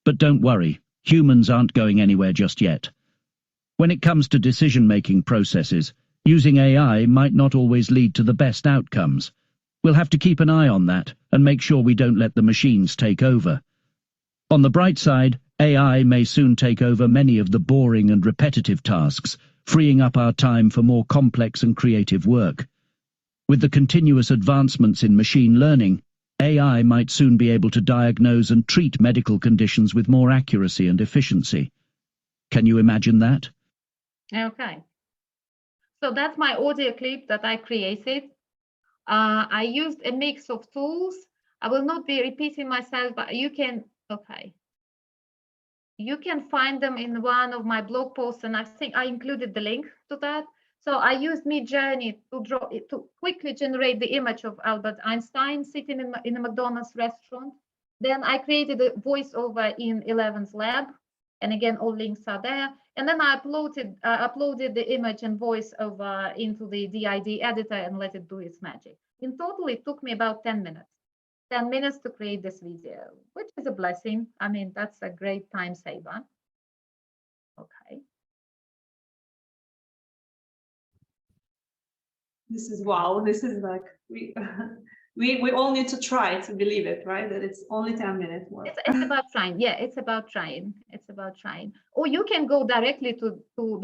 But don't worry, humans aren't going anywhere just yet. When it comes to decision-making processes, using AI might not always lead to the best outcomes. We'll have to keep an eye on that and make sure we don't let the machines take over. On the bright side, AI may soon take over many of the boring and repetitive tasks, freeing up our time for more complex and creative work. With the continuous advancements in machine learning, AI might soon be able to diagnose and treat medical conditions with more accuracy and efficiency. Can you imagine that? Okay. So that's my audio clip that I created. I used a mix of tools. I will not be repeating myself, but you can, okay. You can find them in one of my blog posts, and I think I included the link to that. So I used Midjourney to quickly generate the image of Albert Einstein sitting in a McDonald's restaurant. Then I created a voiceover in 11's lab. And again, all links are there. And then I uploaded the image and voiceover into the DID editor and let it do its magic. In total, it took me about 10 minutes. 10 minutes to create this video, which is a blessing. I mean, that's a great time saver. Okay. This is wow. This is like we all need to try to believe it, right? That it's only 10 minutes work. It's about trying. Yeah, it's about trying. It's about trying. Or you can go directly to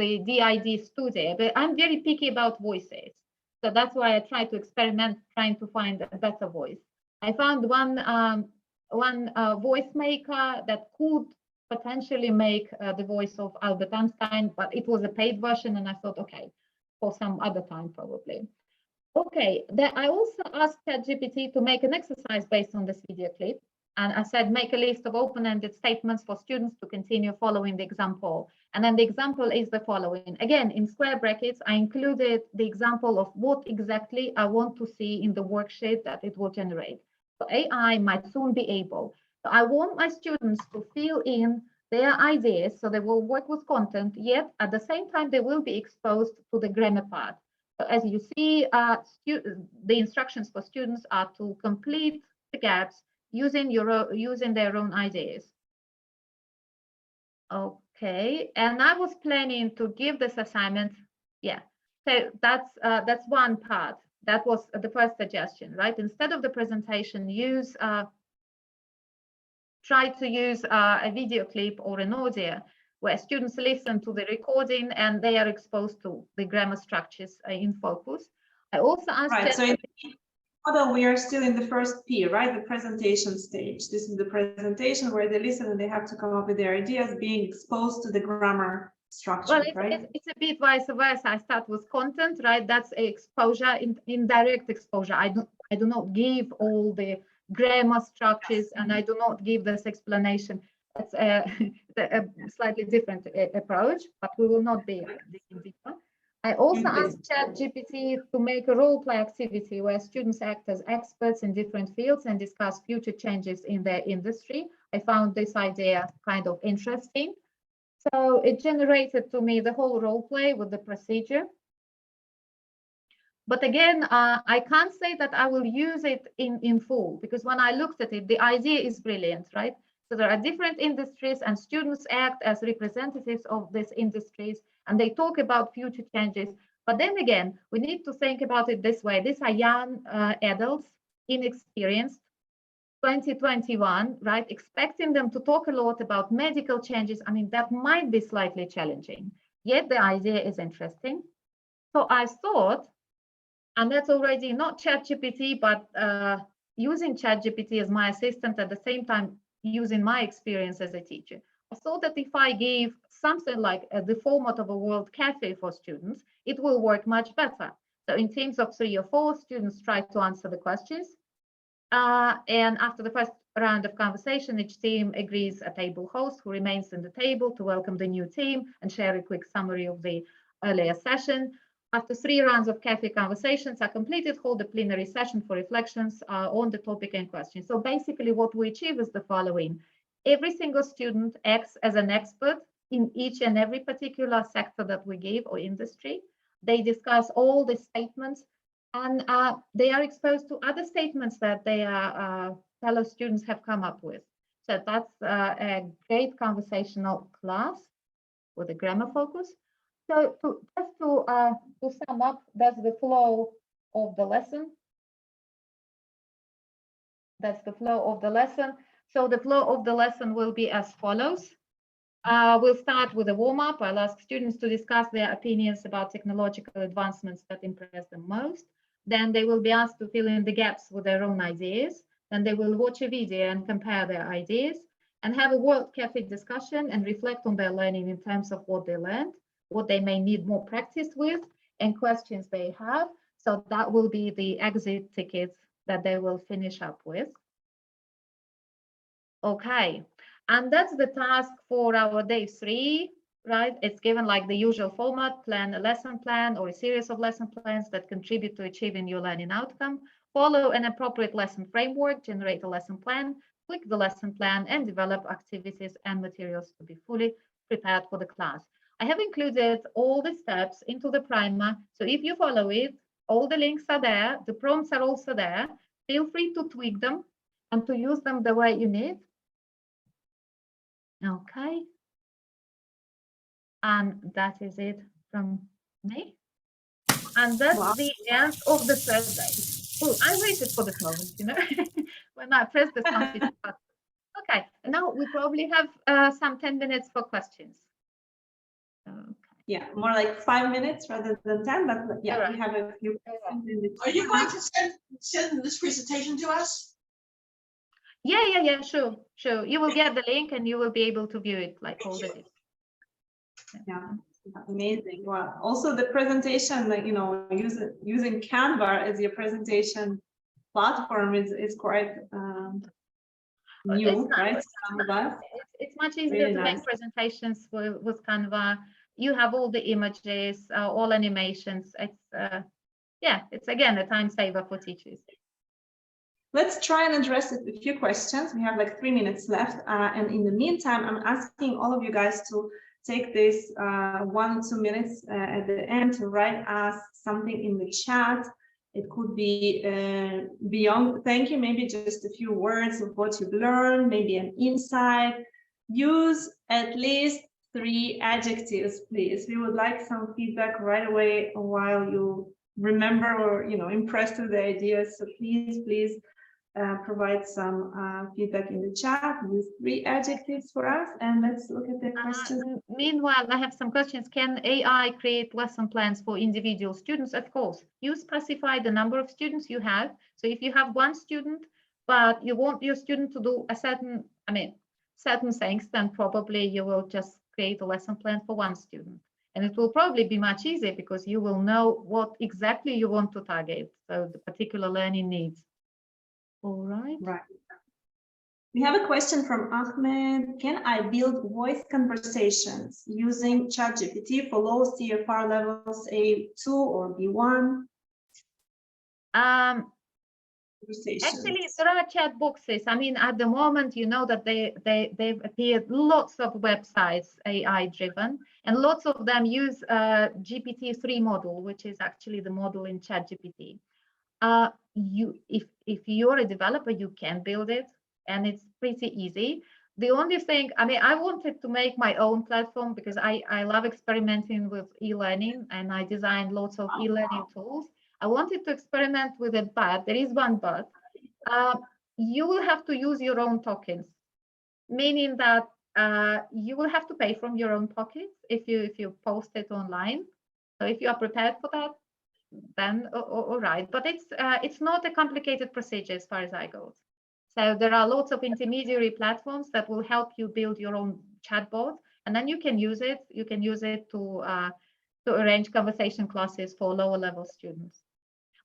the DID studio, but I'm very picky about voices. So that's why I try to experiment, trying to find a better voice. I found one voice maker that could potentially make the voice of Albert Einstein, but it was a paid version, and I thought, okay, for some other time probably. Okay, I also asked ChatGPT to make an exercise based on this video clip. And I said, make a list of open-ended statements for students to continue following the example. And then the example is the following. Again, in square brackets, I included the example of what exactly I want to see in the worksheet that it will generate. So AI might soon be able. So I want my students to fill in their ideas, so they will work with content, yet at the same time, they will be exposed to the grammar part. So as you see, the instructions for students are to complete the gaps using their own ideas. Okay, and I was planning to give this assignment. Yeah, so that's one part. That was the first suggestion, right? Instead of the presentation, try to use a video clip or an audio where students listen to the recording and they are exposed to the grammar structures in focus. I also asked. Right, so in the model, we are still in the first P, right? The presentation stage. This is the presentation where they listen and they have to come up with their ideas, being exposed to the grammar structure, Well, right? it's a bit vice versa. I start with content, right? That's exposure, indirect exposure. I do not give all the grammar structures, and I do not give this explanation. It's a slightly different approach, but we will not be digging deeper. I also asked ChatGPT to make a role play activity where students act as experts in different fields and discuss future changes in their industry. I found this idea kind of interesting. So it generated to me the whole role play with the procedure. But again, I can't say that I will use it in full, because when I looked at it, the idea is brilliant, right? So there are different industries and students act as representatives of these industries and they talk about future changes. But then again, we need to think about it this way. These are young adults, inexperienced, 2021, right? Expecting them to talk a lot about medical changes. I mean, that might be slightly challenging, yet the idea is interesting. So I thought, and that's already not ChatGPT, but using ChatGPT as my assistant at the same time, using my experience as a teacher. I thought that if I gave something like the format of a World Cafe for students, it will work much better. So in teams of 3 or 4, students try to answer the questions. And after the first round of conversation, each team agrees a table host who remains in the table to welcome the new team and share a quick summary of the earlier session. After 3 rounds of cafe conversations are completed, hold a plenary session for reflections on the topic and questions. So basically what we achieve is the following. Every single student acts as an expert in each and every particular sector that we give or industry. They discuss all the statements and they are exposed to other statements that their fellow students have come up with. So that's a great conversational class with a grammar focus. So just to sum up, that's the flow of the lesson. That's the flow of the lesson. So the flow of the lesson will be as follows. We'll start with a warm-up. I'll ask students to discuss their opinions about technological advancements that impress them most. Then they will be asked to fill in the gaps with their own ideas. Then they will watch a video and compare their ideas and have a World Cafe discussion and reflect on their learning in terms of what they learned, what they may need more practice with, and questions they have. So that will be the exit tickets that they will finish up with. Okay, and that's the task for our day 3, right? It's given like the usual format: plan a lesson plan or a series of lesson plans that contribute to achieving your learning outcome, follow an appropriate lesson framework, generate a lesson plan, tweak the lesson plan, and develop activities and materials to be fully prepared for the class. I have included all the steps into the primer, so if you follow it, all the links are there, the prompts are also there. Feel free to tweak them and to use them the way you need. Okay. And that is it from me. And that's the end of the survey. Oh, I waited for this moment, you know, when I pressed the submit button. Okay, now we probably have some 10 minutes for questions. Okay. Yeah, more like 5 minutes rather than 10, but yeah, Alright. we have a few questions in the Are you chat. going to send this presentation to us? Yeah, sure. You will get the link and you will be able to view it like all the days. Yeah, amazing. Well, also the presentation, like, you know, using Canva as your presentation platform is quite new, right? It's much easier Really to nice. make presentations with Canva. You have all the images, all animations. It's yeah, it's again a time saver for teachers. Let's try and address a few questions. We have like 3 minutes left. And in the meantime, I'm asking all of you guys to take this 1 or 2 minutes at the end to write us something in the chat. It could be beyond thank you, maybe just a few words of what you've learned, maybe an insight. Use at least 3 adjectives, please. We would like some feedback right away while you remember or, you know, impressed with the ideas. So please provide some feedback in the chat. Use 3 adjectives for us, and let's look at the questions. Meanwhile, I have some questions. Can AI create lesson plans for individual students? Of course. You specify the number of students you have. So if you have 1 student, but you want your student to do a certain things, then probably you will just create a lesson plan for 1 student. And it will probably be much easier because you will know what exactly you want to target, so the particular learning needs. All right. Right. We have a question from Ahmed. Can I build voice conversations using ChatGPT for low CFR levels A2 or B1? Actually, there are chat boxes. I mean, at the moment, you know that they've appeared lots of websites AI driven, and lots of them use GPT-3 model, which is actually the model in ChatGPT. If you're a developer, you can build it, and it's pretty easy. The only thing, I mean, I wanted to make my own platform because I love experimenting with e-learning, and I designed lots of e-learning tools. I wanted to experiment with it, but there is one but. You will have to use your own tokens, meaning that you will have to pay from your own pockets if you post it online. So if you are prepared for that, then all right. But it's not a complicated procedure as far as I go. So there are lots of intermediary platforms that will help you build your own chatbot, and then you can use it. You can use it to arrange conversation classes for lower level students.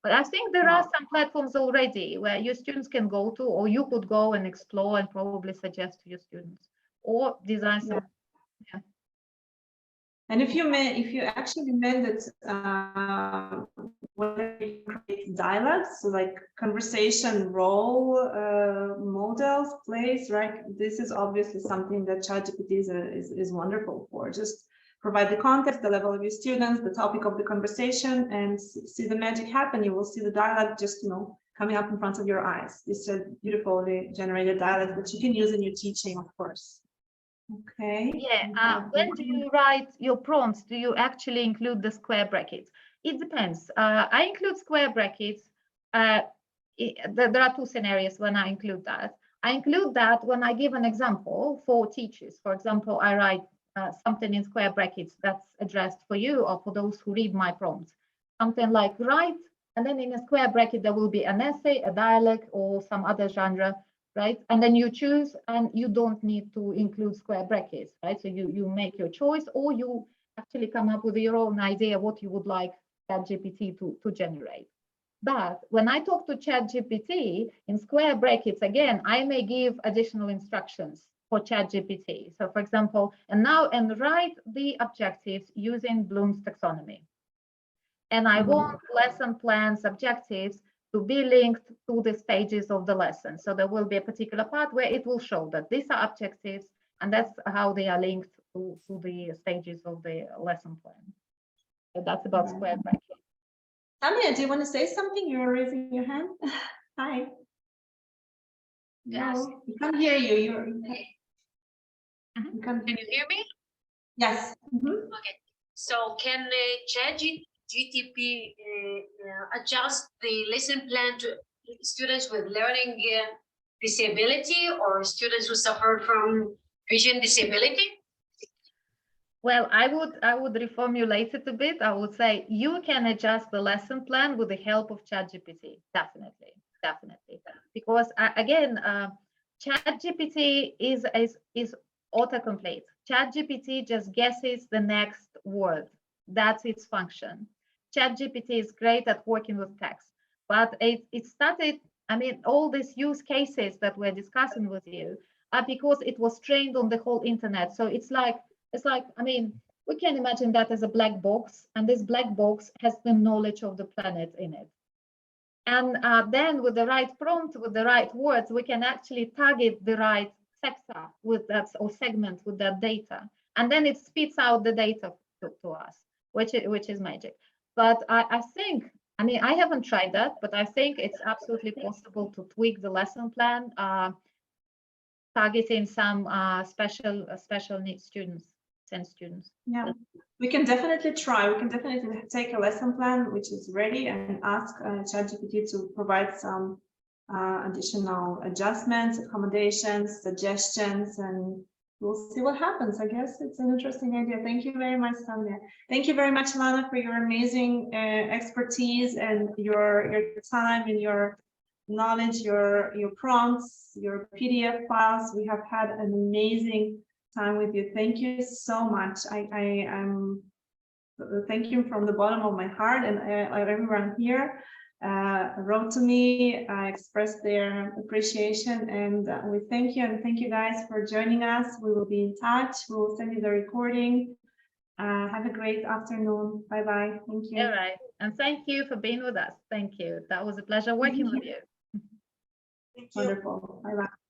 But I think there are some platforms already where your students can go to, or you could go and explore and probably suggest to your students, or design some. Yeah. And if you actually meant that when you create dialogues, so like conversation role models, plays, right? This is obviously something that ChatGPT is wonderful for. Just provide the context, the level of your students, the topic of the conversation, and see the magic happen. You will see the dialogue just, you know, coming up in front of your eyes. This is beautifully generated dialogue that you can use in your teaching, of course. Okay. Yeah. When do you write your prompts? Do you actually include the square brackets? It depends. I include square brackets. There are 2 scenarios when I include that. I include that when I give an example for teachers. For example, I write something in square brackets that's addressed for you or for those who read my prompts. Something like write, and then in a square bracket, there will be an essay, a dialogue, or some other genre, right? And then you choose, and you don't need to include square brackets, right? So you make your choice, or you actually come up with your own idea what you would like ChatGPT to generate. But when I talk to ChatGPT in square brackets, again, I may give additional instructions for ChatGPT. So for example, and write the objectives using Bloom's taxonomy. And I want lesson plans objectives to be linked to the stages of the lesson. So there will be a particular part where it will show that these are objectives, and that's how they are linked to the stages of the lesson plan. So that's about square bracket. Tanya, do you want to say something? You're raising your hand. Hi. Yes. No, we can't hear you. You're. Mhm. Can Can you hear me? Yes. Mhm. Okay. So can ChatGPT adjust the lesson plan to students with learning disability or students who suffer from vision disability? Well, I would reformulate it a bit. I would say you can adjust the lesson plan with the help of ChatGPT. Definitely. Because again, ChatGPT is autocomplete. ChatGPT just guesses the next word. That's its function. ChatGPT is great at working with text, but it started. I mean, all these use cases that we're discussing with you are because it was trained on the whole internet. So it's like, I mean, we can imagine that as a black box, and this black box has the knowledge of the planet in it. And then with the right prompt, with the right words, we can actually target the right sector with that, or segment with that data. And then it spits out the data to us, which is magic. But I think, I mean, I haven't tried that, but I think it's absolutely possible to tweak the lesson plan, targeting some special needs students, SEND students. Yeah, we can definitely try. We can definitely take a lesson plan which is ready and ask ChatGPT to provide some additional adjustments, accommodations, suggestions, and we'll see what happens. I guess it's an interesting idea. Thank you very much, Sonia. Thank you very much, Lana, for your amazing expertise and your time and your knowledge, your prompts, your PDF files. We have had an amazing time with you. Thank you so much. I am thank you from the bottom of my heart, and everyone here wrote to me, expressed their appreciation, and we thank you, and thank you guys for joining us. We will be in touch. We will send you the recording. Have a great afternoon. Bye-bye. Thank you. All right. And thank you for being with us. Thank you. That was a pleasure working with you. Thank you. Wonderful. Bye-bye.